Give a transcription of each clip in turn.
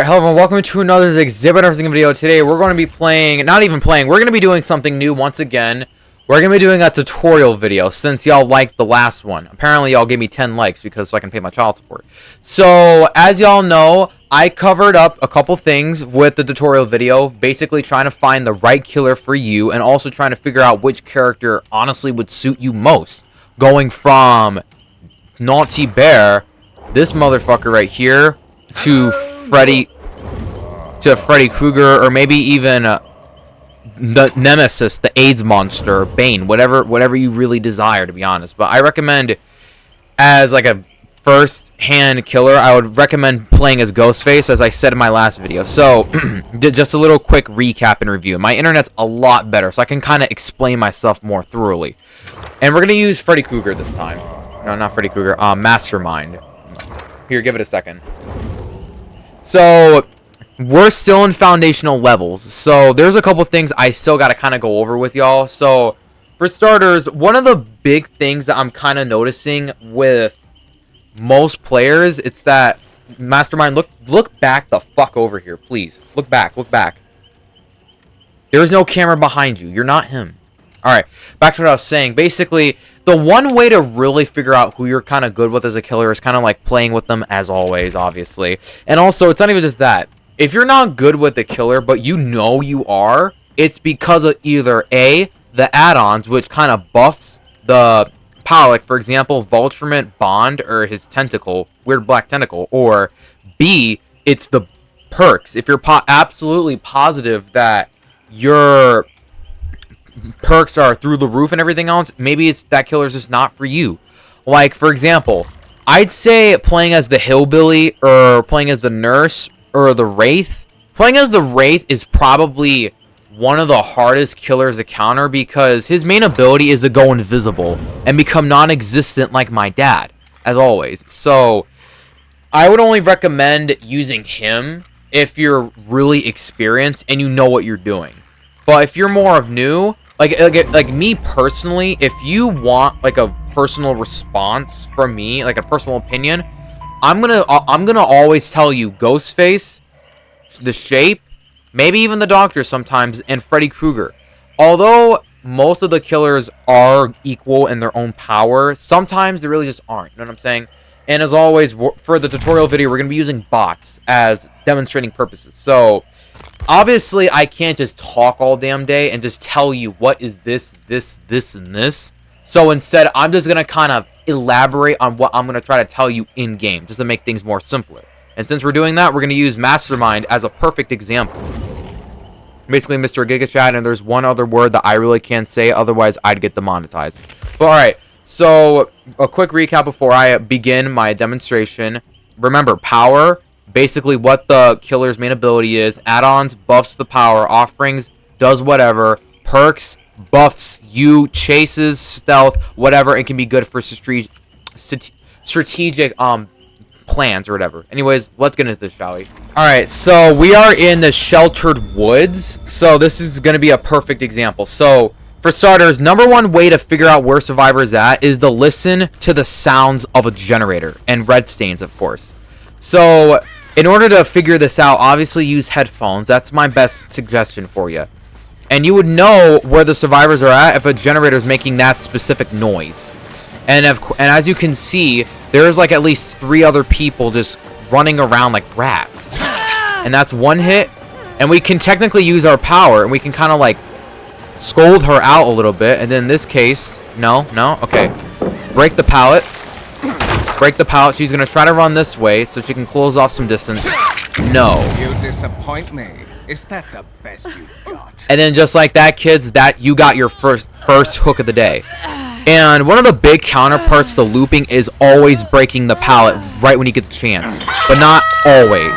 Alright, hello everyone, welcome to another exhibit video. Today we're going to be playing, we're going to be doing something new once again. We're going to be doing a tutorial video since y'all liked the last one. Apparently y'all gave me 10 likes because so I can pay my child support. So, as y'all know, I covered up a couple things with the tutorial video, basically trying to find the right killer for you and also trying to figure out which character honestly would suit you most. Going from Naughty Bear, this motherfucker right here, to Freddy Krueger, or maybe even the Nemesis, the AIDS monster, Bane, whatever you really desire, to be honest. But I recommend, as like a first-hand killer, I would recommend playing as Ghostface, as I said in my last video. So, just a little quick recap and review. My internet's a lot better, so I can kind of explain myself more thoroughly. And we're gonna use Freddy Krueger this time. No, not Freddy Krueger. Mastermind. Here, give it a second. So, we're still in foundational levels, so there's a couple things I still got to kind of go over with y'all. So, for starters, one of the big things that I'm kind of noticing with most players, it's that, Mastermind, look back the fuck over here, please. Look back. There's no camera behind you. You're not him. Alright, back to what I was saying. Basically, the one way to really figure out who you're kind of good with as a killer is kind of like playing with them as always, obviously. And also, it's not even just that. If you're not good with the killer, but you know you are, it's because of either A, the add-ons, which kind of buffs the power. Like, for example, Vulturement Bond, or his tentacle, weird black tentacle. Or B, it's the perks. If you're absolutely positive that your perks are through the roof and everything else, maybe it's that killer's just not for you. Like, for example, I'd say playing as the hillbilly or playing as the nurse or the wraith. Playing as the wraith is probably one of the hardest killers to counter because his main ability is to go invisible and become non-existent like my dad, as always. So I would only recommend using him if you're really experienced and you know what you're doing. But if you're more of new, like me personally, if you want like a personal response from me, like a personal opinion, I'm gonna always tell you Ghostface, the Shape, maybe even the Doctor sometimes, and Freddy Krueger. Although most of the killers are equal in their own power, sometimes they really just aren't. You know what I'm saying? And as always, for the tutorial video, we're gonna be using bots as demonstrating purposes. So obviously, I can't just talk all damn day and just tell you what is this, and this. So instead, I'm just going to kind of elaborate on what I'm going to try to tell you in-game, just to make things more simpler. And since we're doing that, we're going to use Mastermind as a perfect example. Basically, Mr. GigaChat, and there's one other word that I really can't say, otherwise I'd get demonetized. But alright, so a quick recap before I begin my demonstration. Remember, power, basically what the killer's main ability is. Add-ons, buffs the power. Offerings, does whatever. Perks, buffs you, chases, stealth, whatever. It can be good for strategic plans or whatever. Anyways, let's get into this, shall we? Alright, so we are in the sheltered woods. So this is going to be a perfect example. So, for starters, number one way to figure out where Survivor's at is to listen to the sounds of a generator. And red stains, of course. So, in order to figure this out, obviously use headphones. That's my best suggestion for you. And you would know where the survivors are at if a generator is making that specific noise. And as you can see, there's like at least 3 other people just running around like rats. And that's one hit. And we can technically use our power, and we can kind of like scold her out a little bit. And then in this case, no, okay. Break the pallet. Break the pallet. She's going to try to run this way so she can close off some distance. No. You disappoint me. Is that the best you've got? And then just like that, kids, that you got your first hook of the day. And one of the big counterparts to looping is always breaking the pallet right when you get the chance. But not always.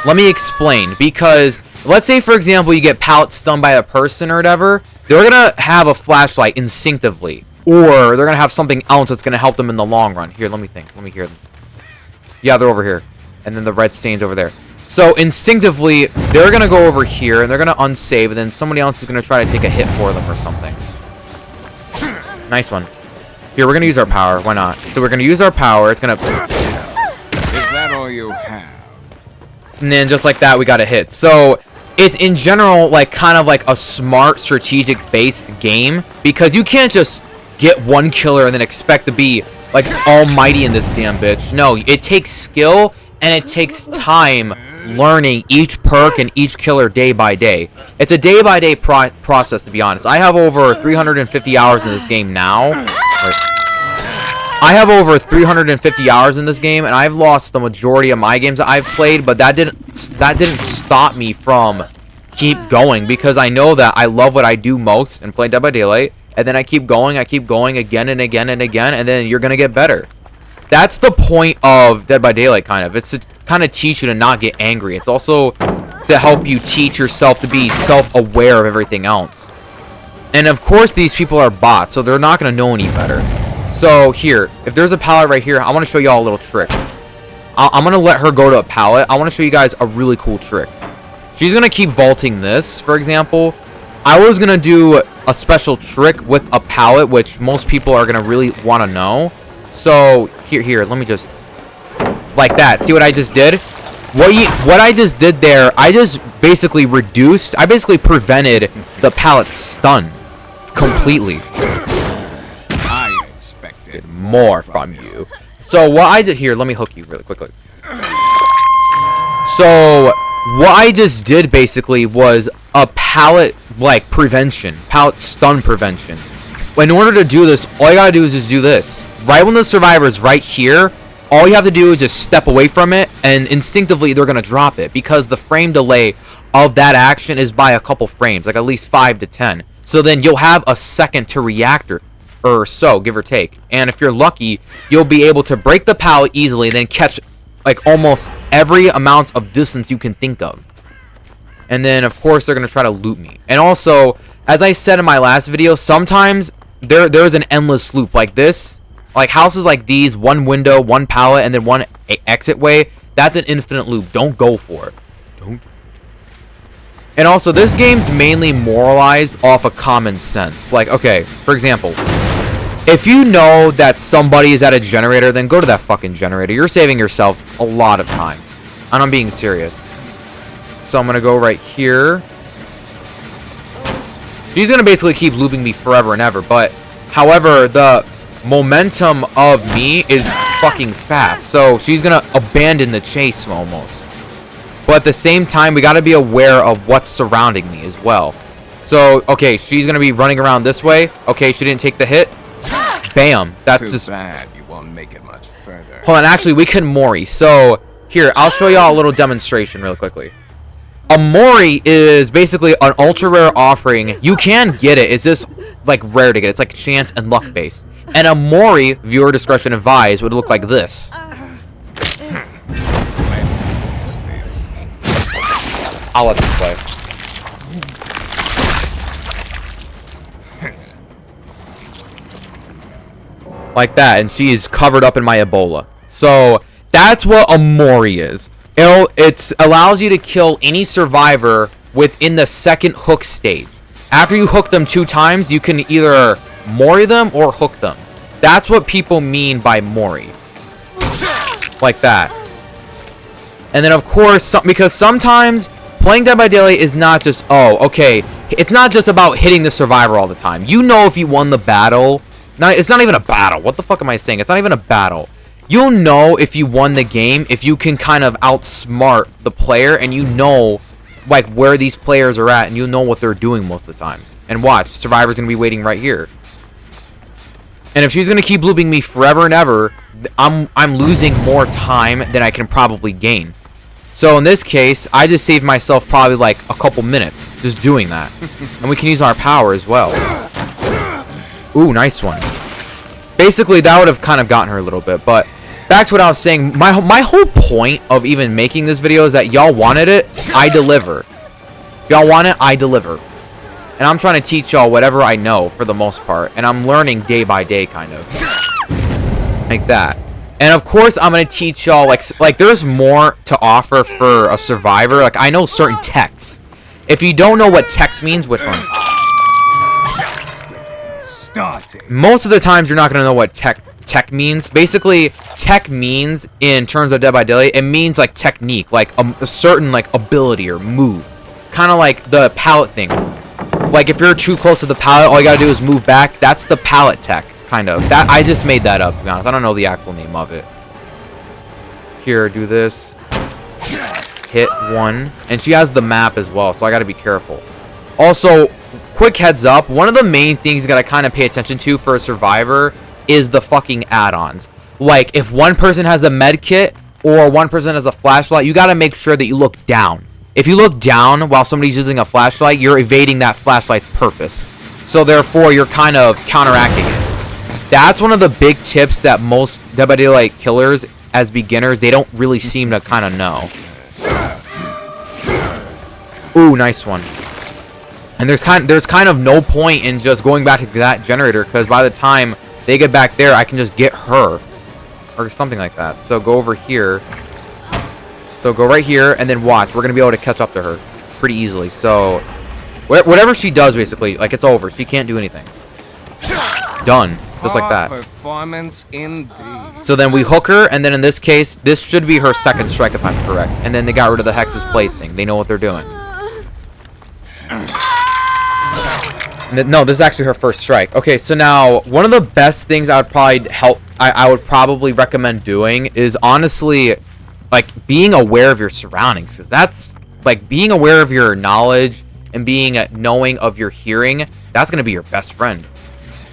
Let me explain. Because let's say, for example, you get pallet stunned by a person or whatever. They're going to have a flashlight instinctively. Or they're going to have something else that's going to help them in the long run. Here, let me think. Let me hear them. Yeah, they're over here. And then the red stain's over there. So, instinctively, they're going to go over here, and they're going to unsave, and then somebody else is going to try to take a hit for them or something. Nice one. Here, we're going to use our power. Why not? So, we're going to use our power. It's going to... Is that all you have? And then just like that, we got a hit. So it's in general like kind of like a smart strategic based game, because you can't just get one killer and then expect to be like almighty in this damn bitch. No, it takes skill and it takes time learning each perk and each killer day by day. It's a day by day process, to be honest. I have over 350 hours in this game now. I have over 350 hours in this game, and I've lost the majority of my games that I've played, but that didn't stop me from keep going, because I know that I love what I do most and play Dead by Daylight, and then I keep going again and again and again, and then you're gonna get better. That's the point of Dead by Daylight, kind of. It's to kind of teach you to not get angry. It's also to help you teach yourself to be self-aware of everything else. And of course, these people are bots, so they're not gonna know any better. So here, if there's a pallet right here, I want to show y'all a little trick. I'm going to let her go to a pallet. I want to show you guys a really cool trick. She's going to keep vaulting this, for example. I was going to do a special trick with a pallet, which most people are going to really want to know. So here, let me just, like that. See what I just did? What I just did there, I just basically prevented the pallet's stun completely. More from you. So what I did here, let me hook you really quickly. So what I just did basically was a pallet like prevention, pallet stun prevention. In order to do this, all you gotta do is just do this. Right when the survivor is right here, all you have to do is just step away from it, and instinctively they're gonna drop it, because the frame delay of that action is by a couple frames, like at least 5 to 10. So then you'll have a second to react or so, give or take. And if you're lucky, you'll be able to break the pallet easily and then catch like almost every amount of distance you can think of. And then of course they're gonna try to loot me. And also, as I said in my last video, sometimes there's an endless loop like this. Like houses like these, one window, one pallet, and then one exit way. That's an infinite loop. Don't go for it. Don't. And also, this game's mainly moralized off of common sense. Like, okay, for example, if you know that somebody is at a generator, then go to that fucking generator. You're saving yourself a lot of time. And I'm being serious. So I'm going to go right here. She's going to basically keep looping me forever and ever. But, however, the momentum of me is fucking fast. So she's going to abandon the chase almost. But at the same time, we got to be aware of what's surrounding me as well. So, okay, she's going to be running around this way. Okay, she didn't take the hit. Bam. That's just bad. You won't make it much further. Hold on, actually, we can Mori. So, here, I'll show y'all a little demonstration real quickly. A Mori is basically an ultra rare offering. You can get it. It's just, like, rare to get. It's like chance and luck based. And a Mori, viewer discretion advised, would look like this. I'll let this play. Like that, and she is covered up in my Ebola. So that's what a Mori is. It allows you to kill any survivor within the second hook stage. After you hook them 2 times, you can either Mori them or hook them. That's what people mean by Mori. Like that. And then of course, because sometimes playing Dead by Daylight is not just, oh, okay, it's not just about hitting the survivor all the time. You know if you won the battle. It's not even a battle. What the fuck am I saying? It's not even a battle. You'll know if you won the game if you can kind of outsmart the player, and you know like where these players are at, and you know what they're doing most of the times. And watch, survivor's gonna be waiting right here. And if she's gonna keep looping me forever and ever, I'm losing more time than I can probably gain. So in this case, I just saved myself probably like a couple minutes just doing that. And we can use our power as well. Ooh, nice one. Basically, that would have kind of gotten her a little bit. But back to what I was saying. My whole point of even making this video is that y'all wanted it, I deliver. If y'all want it, I deliver. And I'm trying to teach y'all whatever I know for the most part. And I'm learning day by day, kind of. Like that. And of course, I'm going to teach y'all, like there's more to offer for a survivor. Like, I know certain texts. If you don't know what text means, which one? Most of the times, you're not going to know what text tech means. Basically, tech means, in terms of Dead by Daylight, it means like technique, like a certain like ability or move. Kind of like the pallet thing. Like if you're too close to the pallet, all you gotta do is move back. That's the pallet tech, kind of. That I just made that up, to be honest. I don't know the actual name of it. Here, do this. Hit 1. And she has the map as well, so I gotta be careful. Also, quick heads up, one of the main things you gotta kind of pay attention to for a survivor is the fucking add-ons. Like, if one person has a med kit or one person has a flashlight, you gotta make sure that you look down. If you look down while somebody's using a flashlight, you're evading that flashlight's purpose. So therefore, you're kind of counteracting it. That's one of the big tips that most Dead by Daylight killers, as beginners, they don't really seem to kind of know. Ooh, nice one. And there's kind of no point in just going back to that generator, because by the time they get back there, I can just get her. Or something like that. So go over here. So go right here, and then watch. We're going to be able to catch up to her pretty easily. So whatever she does, basically, like, it's over. She can't do anything. Done. Just like that. Performance indeed. So then we hook her, and then in this case, this should be her second strike, if I'm correct. And then they got rid of the Hex's Plate thing. They know what they're doing. No, this is actually her first strike. Okay, so now, one of the best things I would probably recommend doing is, honestly, like, being aware of your surroundings. Because that's, like, being aware of your knowledge and being knowing of your hearing, that's going to be your best friend.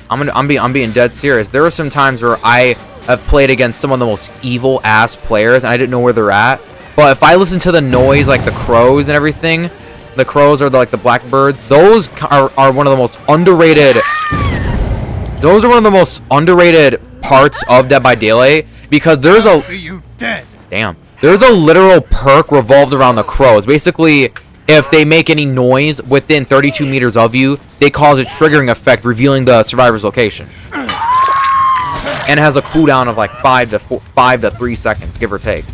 I'm being dead serious. There were some times where I have played against some of the most evil ass players and I didn't know where they're at. But if I listen to the noise, like the crows and everything, the crows are like the blackbirds. Those are one of the most underrated. Those are one of the most underrated parts of Dead by Daylight, because there's a. See you dead. Damn. There's a literal perk revolved around the crows. Basically, if they make any noise within 32 meters of you, they cause a triggering effect, revealing the survivor's location. And it has a cooldown of like 5 to 3 seconds, give or take.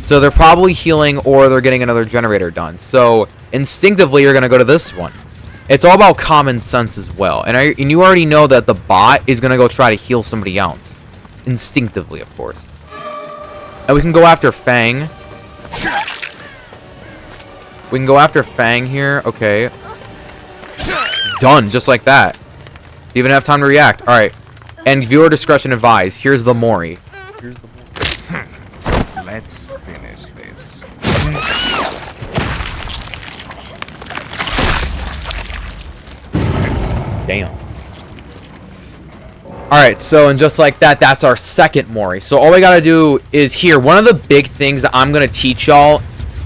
So they're probably healing, or they're getting another generator done. So instinctively, you're going to go to this one. It's all about common sense as well. And you already know that the bot is going to go try to heal somebody else. Instinctively, of course. And we can go after Fang. We can go after Fang here. Okay. Done. Just like that. Didn't even have time to react. Alright. And viewer discretion advised. Here's the Mori. Let's finish this. Damn. Alright, so and just like that, that's our second Mori. So all we gotta do is here. One of the big things that I'm gonna teach y'all,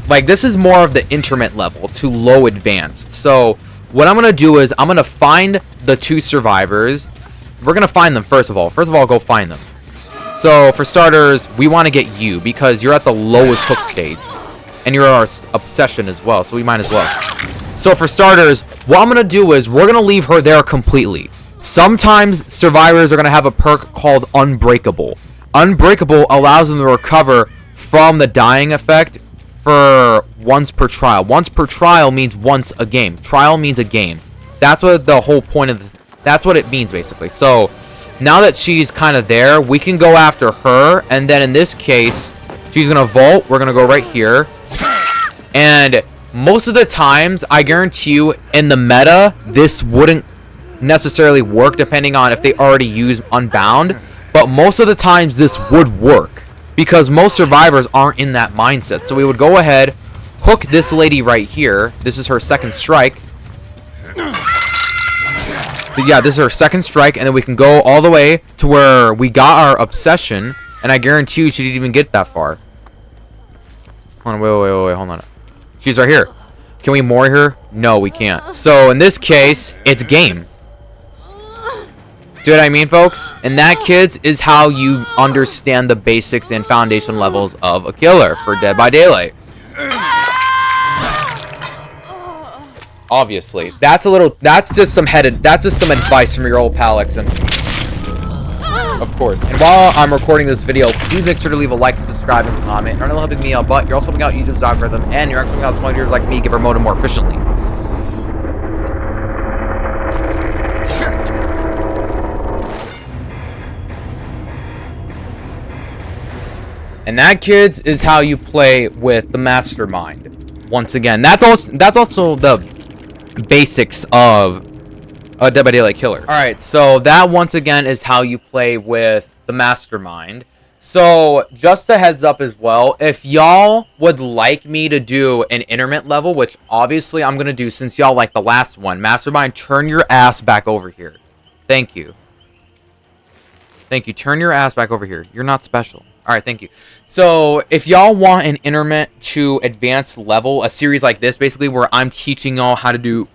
like, this is more of the intermediate level to low advanced. So what I'm gonna do is I'm gonna find the 2 survivors. We're gonna find them first of all. First of all, go find them. So for starters, we want to get you because you're at the lowest hook stage, and you're our obsession as well. So we might as well. So for starters, what I'm gonna do is we're gonna leave her there completely. Sometimes survivors are gonna have a perk called Unbreakable. Unbreakable allows them to recover from the dying effect for once per trial. Once per trial means once a game. Trial means a game. That's what the whole point of that's what it means, basically. So now that she's kind of there, we can go after her. And then in this case, she's going to vault. We're going to go right here. And most of the times, I guarantee you, in the meta, this wouldn't necessarily work, depending on if they already use Unbound. But most of the times, this would work, because most survivors aren't in that mindset. So we would go ahead, hook this lady right here. This is her second strike. But yeah, this is her second strike, and then we can go all the way to where we got our obsession, and I guarantee you she didn't even get that far. Hold on, wait, hold on. She's right here. Can we Mori her? No, we can't. So in this case, it's game. See what I mean, folks? And that, kids, is how you understand the basics and foundation levels of a killer for Dead by Daylight. Obviously, that's just some advice from your old pal and of course. And while I'm recording this video, please make sure to leave a like, subscribe, and comment. Not only helping me out, but you're also helping out YouTube's algorithm, and you're actually helping out small viewers like me get promoted more efficiently. And that, kids, is how you play with the mastermind. Once again, that's also the basics of a Dead by Daylight killer. All right, so that once again is how you play with the mastermind. So just a heads up as well, if y'all would like me to do an intermittent level, which obviously I'm gonna do since y'all like the last one, mastermind, turn your ass back over here. Thank you. Thank you. Turn your ass back over here. You're not special. All right, thank you. So if y'all want an intermittent to advanced level, a series like this, basically where I'm teaching y'all how to do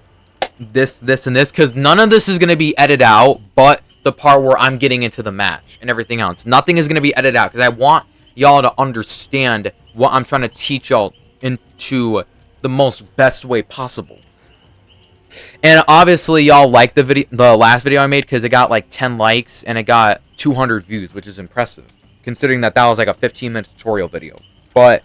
this, this, and this, because none of this is going to be edited out, but the part where I'm getting into the match and everything else. Nothing is going to be edited out, because I want y'all to understand what I'm trying to teach y'all into the most best way possible. And obviously y'all liked the last video I made, because it got like 10 likes and it got 200 views, which is impressive considering that was like a 15-minute tutorial video. But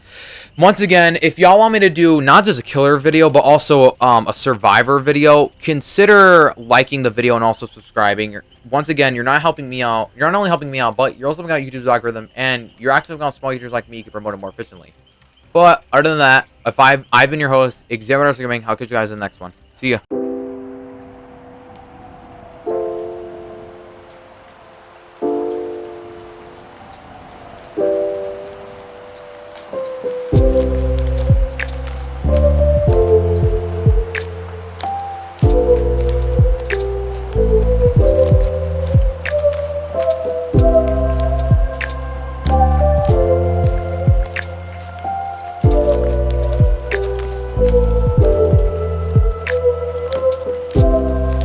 once again, if y'all want me to do not just a killer video but also a survivor video, consider liking the video and also subscribing. Once again, you're not helping me out. You're not only helping me out, but you're also helping out YouTube's algorithm, and you're active on small YouTubers like me. You can promote it more efficiently. But other than that, I've been your host, Xavier Gaming. I'll catch you guys in the next one. See ya.